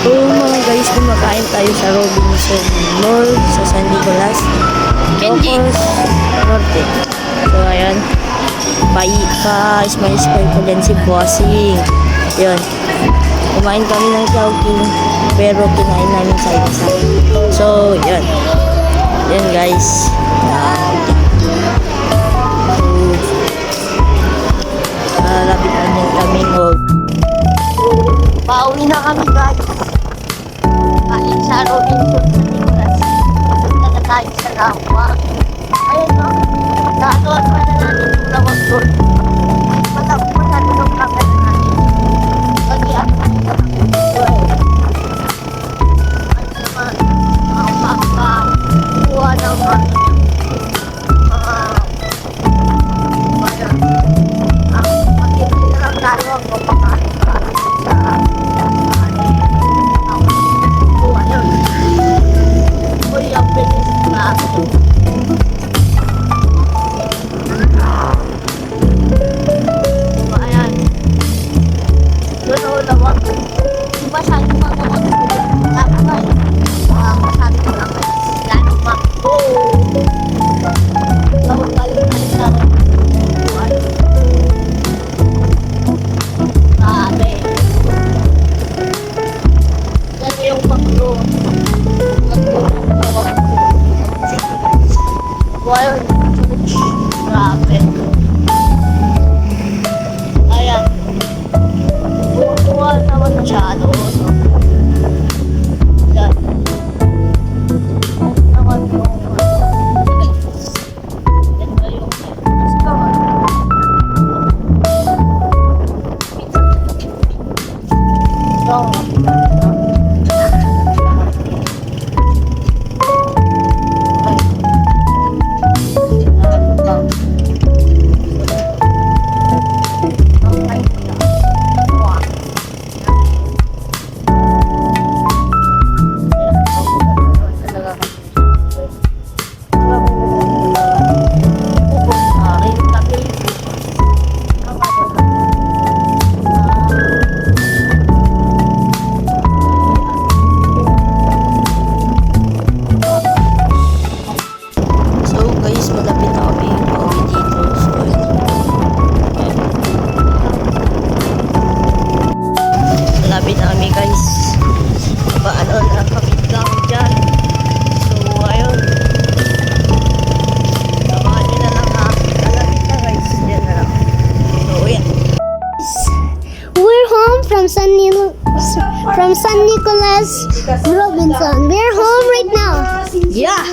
So mga guys, kumakain tayo sa Robinson Mall sa San Nicolas, Ilocos Norte. So ayan, pa-smile ko din si Bossing. Yun, kumain kami ng Chowking pero kinain namin sa isa. So yun, yun guys. Lapit na din kami pauwi na kami guys. Kain sa Robinson San Nicolas. Punta na tayo sa Lawa. Ayun no, nanood pa na natin yung lawag doon. Matapos na doon ang camera natin. Kasi ako kuha ng grabe. Ayan. Buwa naman masyado. So. Ayan. Naman yung ito yung from San Nicolas Robinson. We're home right now. yeah.